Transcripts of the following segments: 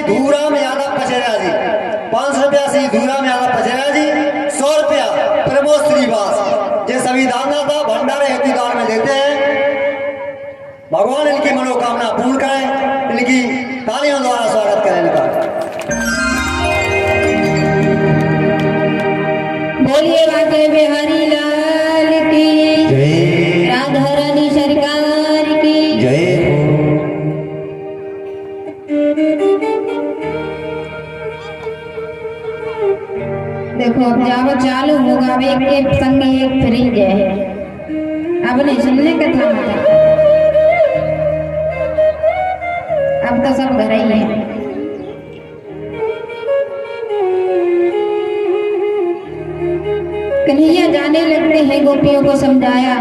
धूराम यादव पचेरा जी, 500 रुपया श्री धूराम यादव पचेरा जी, 100 रुपया प्रमोद श्रीवास। ये सभी दानदाता भंडारे हेतु दान में देते हैं। भगवान इनकी मनोकामना पूर्ण करें। इनकी तालियों द्वारा स्वागत करें इनका। बोलिए बाके बिहारी लाल की जय, राधा रानी सरकार की जय। देखो अब जाओ चालू होगा। अब एक के संग एक फ्रिज है। अब नहीं सुनने का था, अब तो सब घर ही है। कन्हैया जाने लगते हैं, गोपियों को समझाया,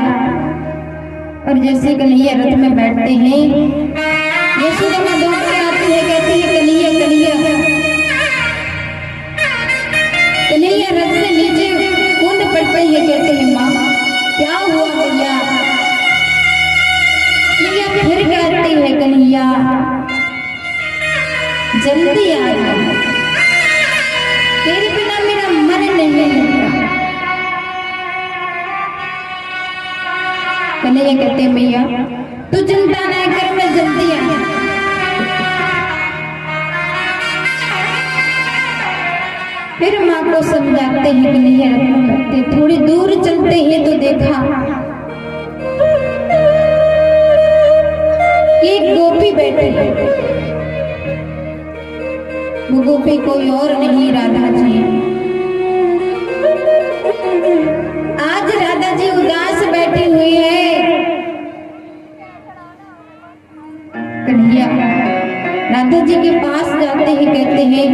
और जैसे कन्हैया रथ में बैठते हैं, यशोदा दौड़ के आती है, कहती है कन्हैया कन्हैया। कन्हैया रथ से नीचे कूद पड़ते हैं, कहते हैं माँ क्या हुआ भैया। कन्हैया फिर कहती है कन्हैया जल्दी आ जा, तेरे बिना मेरा मन नहीं लगता। कन्हैया कहते हैं भैया तू चिंता ना कर, मैं जल्दी आ। फिर माँ को समझाते हैं कन्हैया बैठते, थोड़ी दूर चलते हैं तो देखा एक गोपी बैठी है। वो गोपी कोई और नहीं राधा जी है। आज राधा जी उदास बैठी हुई है। कन्हैया राधा जी के पास जाते हैं, कहते हैं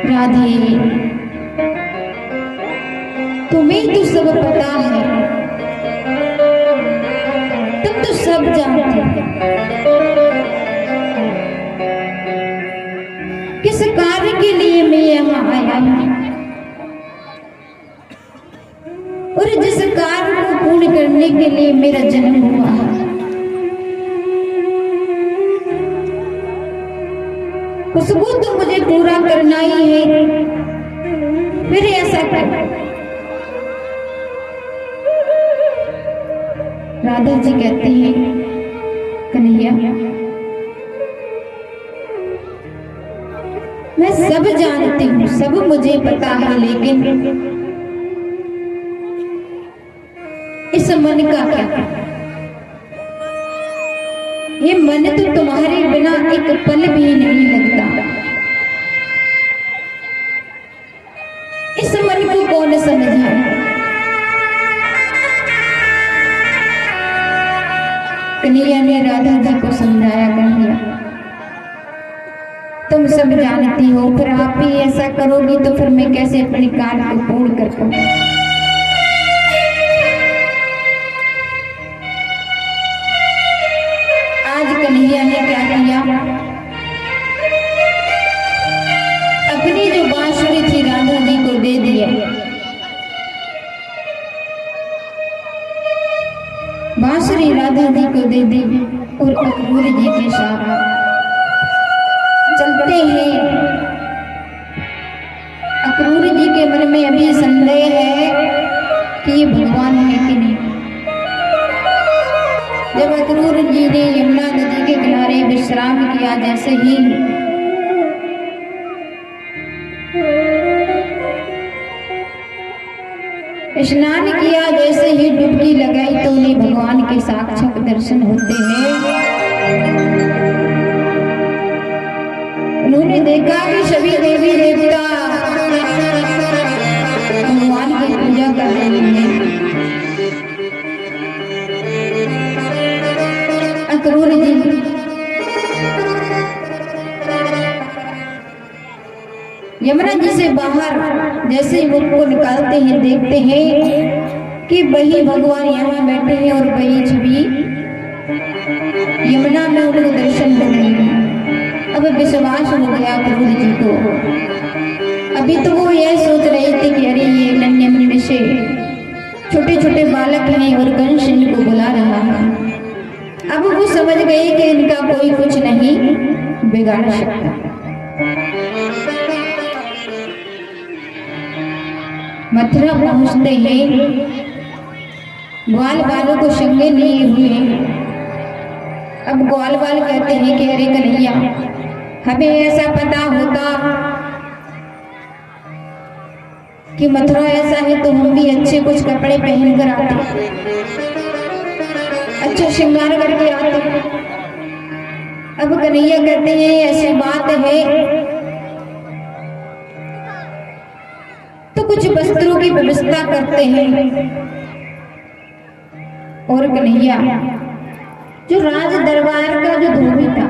राधे तुम्हें तो सब पता है, तुम तो सब जानते हो, किस कार्य के लिए मैं यहाँ आया हूँ, और जिस कार्य को पूर्ण करने के लिए मेरा जन्म हुआ है, उसको तो मुझे पूरा करना ही है। फिर ऐसा कर। राधा जी कहती है कन्हैया मैं सब जानती हूँ, सब मुझे पता है, लेकिन इस मन का क्या। ये मन तो तुम्हारे बिना एक पल भी नहीं लगता। इस मन को कौन समझाए। कन्हैया ने राधा जी को समझाया कन्हैया तुम सब जानती हो, फिर आप ही ऐसा करोगी तो फिर मैं कैसे अपने कार्य को पूर्ण कर पाऊंगी। कन्हैया ने क्या किया, अपनी जो बांसुरी थी राधा जी को दे दिया। बांसुरी राधा जी को दे दी और अक्रूर जी के साथ चलते हैं। अक्रूर जी के मन में अभी संदेह है कि ये भगवान है कि नहीं। जब अक्रूर जी ने यमुना नदी के किनारे विश्राम किया, जैसे ही स्नान किया, जैसे ही डुबकी लगाई, तो उन्हें भगवान के साक्षात दर्शन होते हैं। उन्होंने देखा कि सभी देवी देवता भगवान की पूजा कर रहे हैं। अक्रूर जी यमुना जी से बाहर जैसे ही मुख को निकालते हैं, देखते हैं कि वही भगवान यहाँ बैठे हैं और वही छवि यमुना में उनको दर्शन हो रही है। अब विश्वास हो गया अक्रूर जी को। अभी तो वो यह सोच रहे थे कि अरे ये नन्हे से छोटे छोटे बालक हैं और कंस इनको बुला रहा है। अब वो समझ गए कि इनका कोई कुछ नहीं बिगाड़ सकता। मथुरा पहुंचते हैं, ग्वाल वालों को संगे लिए हुए। अब ग्वाल वाल कहते हैं कि अरे कन्हैया, हमें ऐसा पता होता कि मथुरा ऐसा है तो हम भी अच्छे कुछ कपड़े पहन कर आते, अच्छा श्रृंगार करके आते। अब कन्हैया कहते हैं ऐसी बात है तो कुछ वस्त्रों की व्यवस्था करते हैं। और कन्हैया जो राज दरबार का जो धोबी था,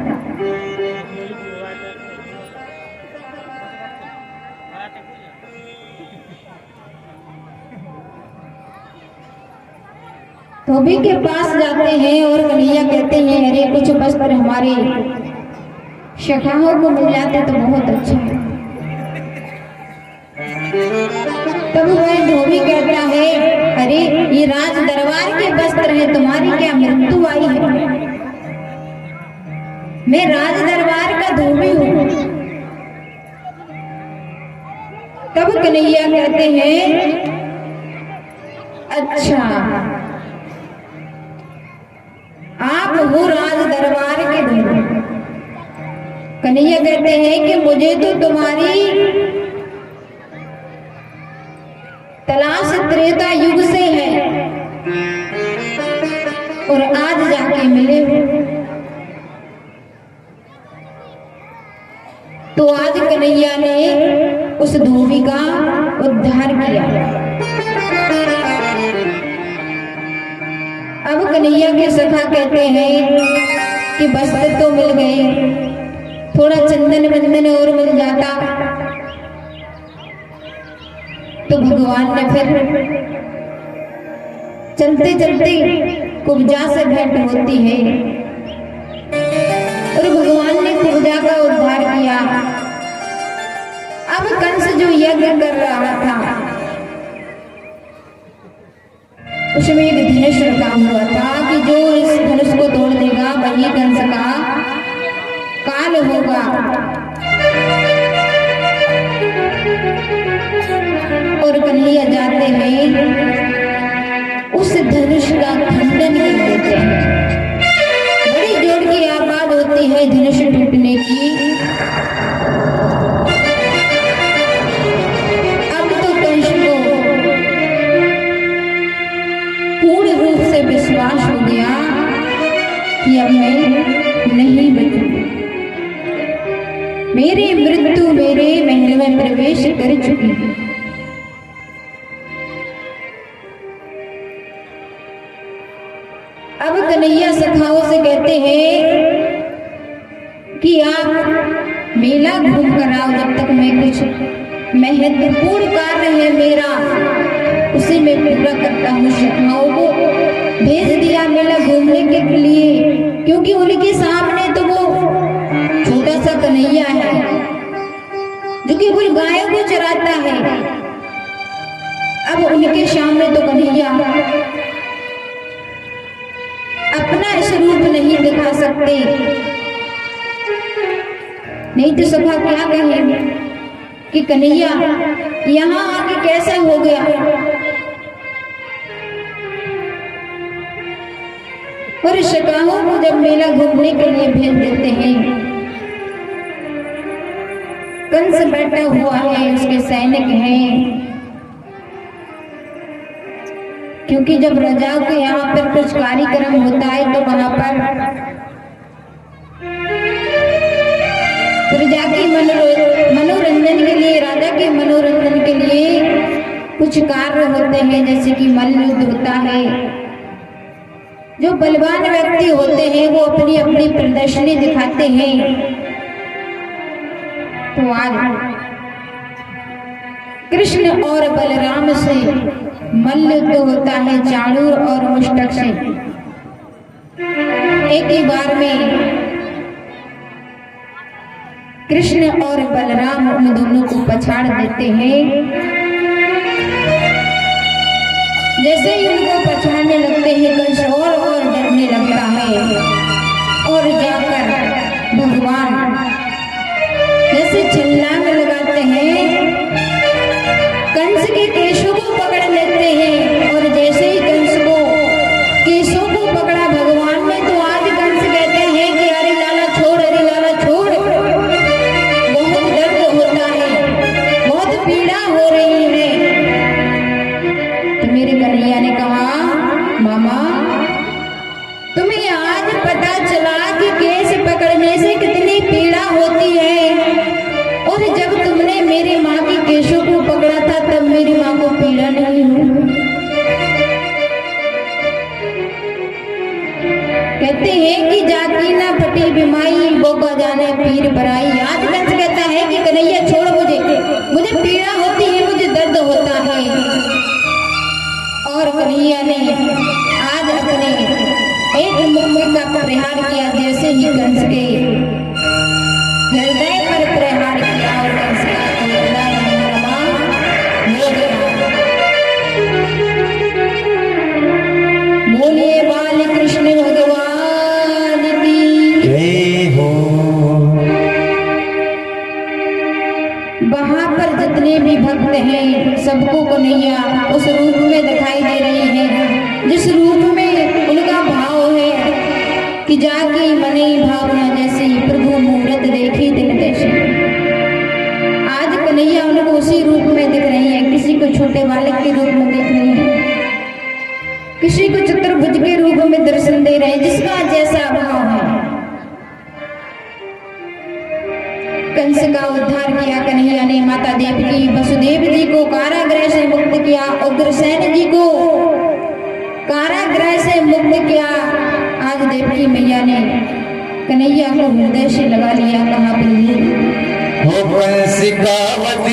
धोबी के पास जाते हैं और कन्हैया कहते हैं अरे कुछ वस्त्र हमारे सखाओं को मिल जाते तो बहुत अच्छा है। तब वह धोबी कहता है अरे ये राज दरबार के वस्त्र है, तुम्हारी क्या मृत्यु आई है? मैं राज दरबार का धोबी हूँ। तब कन्हैया कहते हैं अच्छा आप हो राज दरबार के धोबी। कन्हैया कहते हैं कि मुझे तो तुम्हारी तलाश त्रेता युग से है और आज जाके मिले हो। तो आज कन्हैया ने उस धोबी का उद्धार किया। अब कन्हैया के सखा कहते हैं कि वस्त्र तो मिल गए, थोड़ा चंदन बंदन और मिल जाता तो भगवान ने फिर चलते चलते कुब्जा से भेंट होती है और भगवान ने कुब्जा का उद्धार किया। अब कंस जो यज्ञ कर रहा था उसमें एक धनुष रखा हुआ था कि जो इस धनुष को तोड़ देगा वही कंस का काल होगा। और कन्हैया जाते हैं उस धनुष का खंडन कर देते हैं। बड़ी जोर की आवाज होती है धनुष टूटने की। अब तो कंस को पूर्ण रूप से विश्वास हो गया कि अब मैं नहीं बचूंगी, मेरी मृत्यु मेरे महल में प्रवेश कर चुकी है। अब कन्हैया सखाओं से कहते हैं कि आप मेला घूम कर आओ, जब तक मैं कुछ महत्वपूर्ण कार्य है मेरा उसे मैं पूरा करता हूँ। सखाओं को भेज दिया मेला घूमने के लिए, क्योंकि उनके सामने तो वो छोटा सा कन्हैया है जो केवल गायों को चराता है। अब उनके सामने तो कन्हैया अपना स्वरूप नहीं दिखा सकते, नहीं तो सखा क्या कहेंगे कि कन्हैया यहाँ आके कैसे हो गया। और सखाओं को जब मेला घूमने के लिए भेज देते हैं, कंस बैठा हुआ है, उसके सैनिक हैं, क्योंकि जब राजाओं के यहाँ पर कुछ कार्यक्रम होता है तो वहां पर प्रजा के मनोरंजन के लिए, राजा के मनोरंजन के लिए कुछ कार्य होते हैं, जैसे कि मल्ल युद्ध होता है। जो बलवान व्यक्ति होते हैं वो अपनी अपनी प्रदर्शनी दिखाते हैं। तो आज कृष्ण और बलराम से मल्ल युद्ध होता है, चाणूर और मुष्टक से। एक ही बार में कृष्ण और बलराम उन दोनों को पछाड़ देते हैं। जैसे ही उनको पछाड़ने लगते हैं कंस और डरने लगता है और जाकर भगवान पीड़ पर आई। आज कंस कहता है कि कन्हैया छोड़ मुझे, मुझे पीड़ा होती है, मुझे दर्द होता है। और कन्हैया ने आज अपने एक मुक्के का प्रहार किया, जैसे ही कंस के हृदय पर प्रहार किया और कंस का हृदय रमा हो गया। बोलिए बाल कृष्ण भगवान की जय हो। वहां पर जितने भी भक्त हैं सबको कन्हैया उस रूप में दिखाई दे रही है, जिस रूप में उनका भाव है कि जाकी मने भावना जैसी प्रभु मूरत देखी दिन जैसी। आज कन्हैया उनको उसी रूप में दिख रही है, किसी को छोटे बालक के रूप में देख रही है, किसी को चतुर्भुज के रूप में दर्शन दे रहे हैं, जिसका जैसा भाव है। कंस का उद्धार किया कन्हैया ने, माता देवकी वसुदेव जी को कारागृह से मुक्त किया, उग्रसेन जी को कारागृह से मुक्त किया। आज देवकी मैया ने कन्हैया को हृदय से लगा लिया, कहा प्रभु हो कंस का वध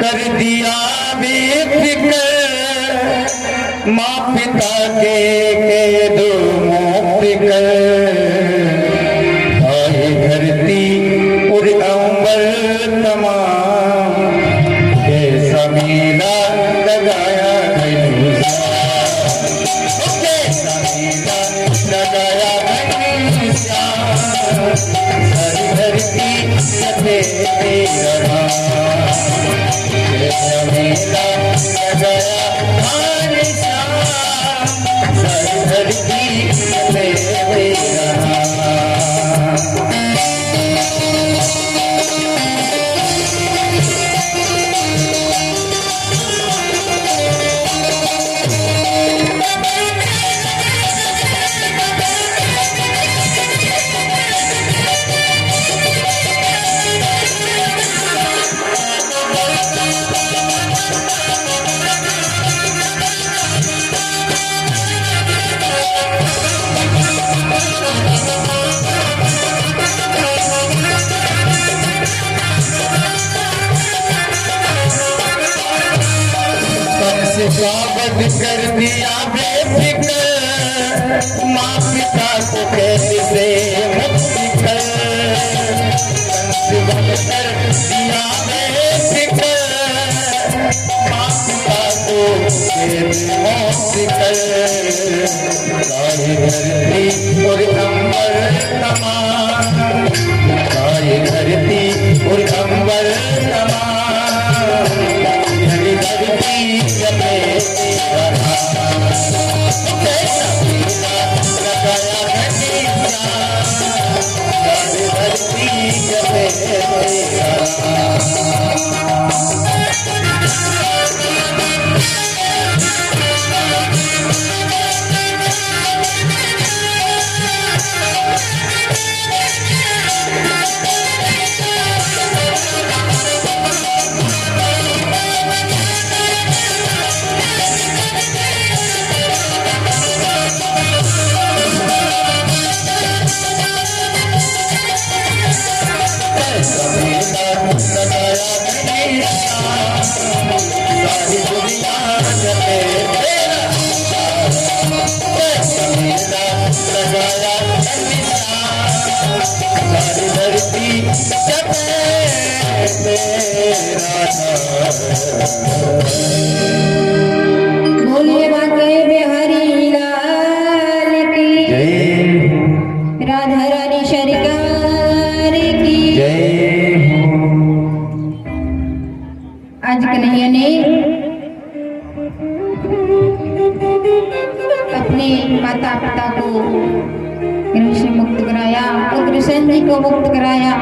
कर दिया बेफिक्र, माँ पिता के दो मुक्त कर। आए धरती और अंबर तमाम, कैसा मेला लगाया धनुषा, कैसा मेला लगाया धनुषा। हर धरती सफेद रहा, कैसा मेला लगाया धनुषा। हर धरती सफेद रहा। का वध कर दिया बेफिक्र, माँ पिता को कैसे मुक्त कर। कंस वध कर दिया बेफिक्र, माँ पिता को कैसे मुक्त कर। सारी धरती और अंबर तमाम, सारी धरती और अंबर तमाम, धरती सफेद रहा। कैसा मेला लगाया धनुषा, धरती सफेद रहा। बोलिए बाके बिहारी लाल की जय, राधा रानी सरकार की जय। आज कन्हैया ने अपने माता पिता को गृह से मुक्त कराया, उग्रसेन जी को मुक्त कराया।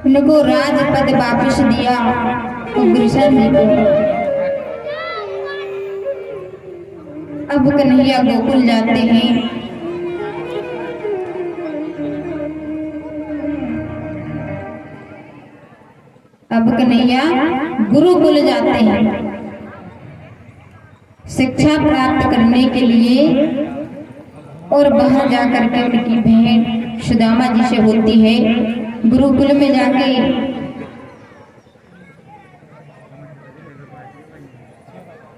उनको राजपद वापस दिया उग्रसेन जी को। अब कन्हैया गोकुल जाते हैं। अब कन्हैया गुरुकुल जाते हैं शिक्षा प्राप्त करने के लिए। और बाहर जाकर के उनकी भेंट सुदामा जी से होती है। गुरुकुल में जाके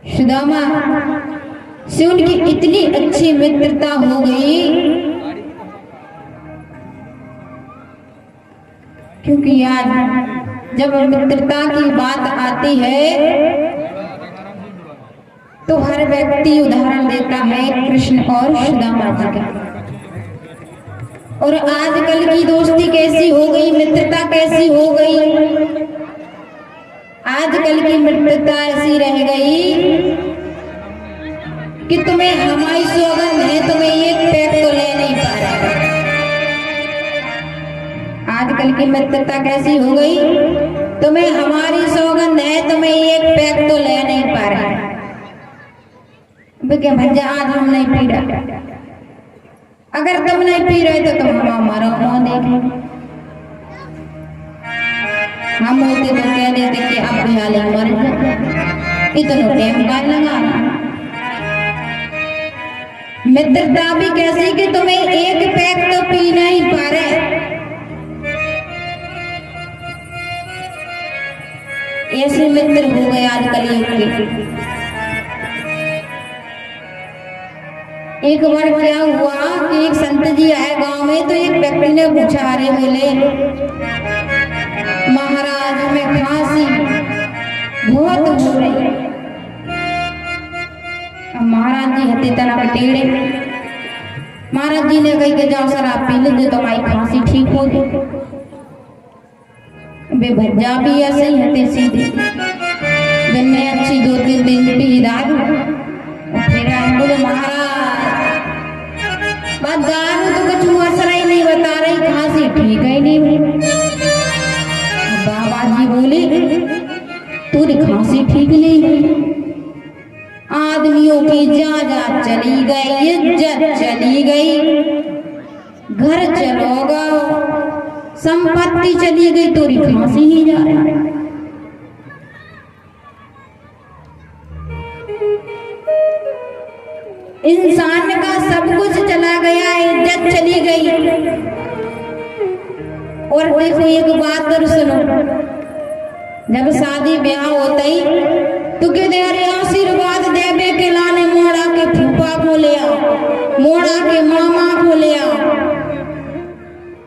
सुदामा से उनकी इतनी अच्छी मित्रता हो गई, क्योंकि आज जब मित्रता की बात आती है तो हर व्यक्ति उदाहरण देता है कृष्ण और सुदामा जी का। और आजकल की दोस्ती कैसी हो गई, मित्रता कैसी हो गई। आजकल की मित्रता ऐसी रह गई कि तुम्हें हमारी सौगंध है, तुम्हें एक पैक तो ले नहीं पा रहा। आजकल की मित्रता कैसी हो गई, तुम्हें हमारी सौगंध है, तुम्हें एक पैक तो ले नहीं पा रहा। क्या भैया आज हम नहीं पी रहे, अगर तुम नहीं पी रहे तो तुम हमारा मुंह देखें। हम होते तो कह देते कि अब भैया मर जाए, इतना टाइम का लगा। मित्रता भी कैसी कि तुम्हें एक पैक तो पी नहीं पा रहे। ऐसे मित्र हो गए आजकल युग के। एक बार क्या हुआ कि एक संत जी आए गांव में, तो एक व्यक्ति ने पूछा, अरे बोले महाराज में खांसी बहुत हो रही है। महाराज जी हते तना टेढ़े। महाराज जी ने कही कि जाओ शराब पी लो तो तुम्हारी खांसी ठीक हो गई। वे भज्जा भी ऐसे ही हते सीधे, दिन में अच्छी 2-3 दिन पी दारू। फिर बोले महाराज बात दारू तो कुछ असर ही नहीं बता रही, खांसी ठीक है नहीं। बाबा जी बोले तूरी खांसी ठीक नहीं हुई। आदमियों की जायदाद चली गई, इज्जत चली गई, घर चलोगा, संपत्ति चली गई, तोरी खांसी नहीं जा रही। इंसान का सब कुछ चला गया, इज्जत चली गई। और देखो एक बात और सुनो, जब शादी ब्याह होता ही तो कहते अरे आशीर्वाद देवे के लाने मोड़ा के फूफा को ले आओ, मोड़ा के मामा को ले आओ।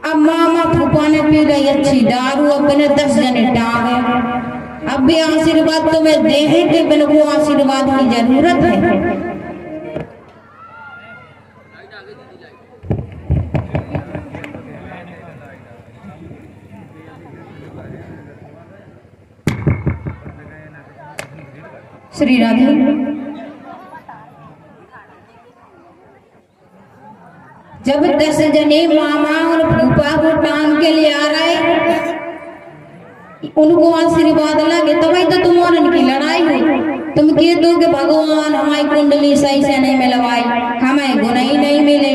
अब मामा फूफा ने पी गई अच्छी दारू, अपने 10 जने टांग। अब भी आशीर्वाद तुम्हें देहे के बिन वो आशीर्वाद की जरूरत है। श्री राधे। जब 10 जने मामा और फूफा को टांग के ले आ रहे, उनको आशीर्वाद लगे, तभी तो तुम्हारे की लड़ाई हुई। तुम कह दो कि भगवान हमारी कुंडली सही से नहीं मिलवाई, हमें गुण ही नहीं मिले।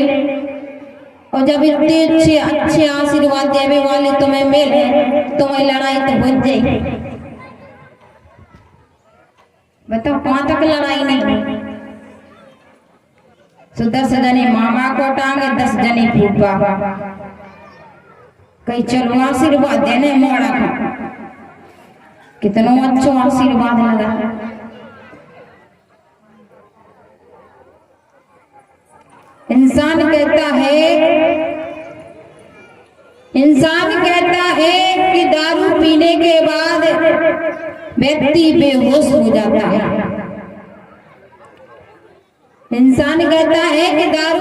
और जब इतने अच्छे आशीर्वाद देने वाले तुम्हें मिले, तुम्हें लड़ाई तो हो जाएगी। बताओ कहाँ तक लड़ाई नहीं। तो 10 जने मामा को टांगे, 10 जने फूफा। कहीं चलो आशीर्वाद देने मोड़ा का, कितना अच्छा आशीर्वाद लगा। इंसान कहता है कि दारू पीने के बाद व्यक्ति बेहोश हो जाता है। इंसान कहता है कि दारू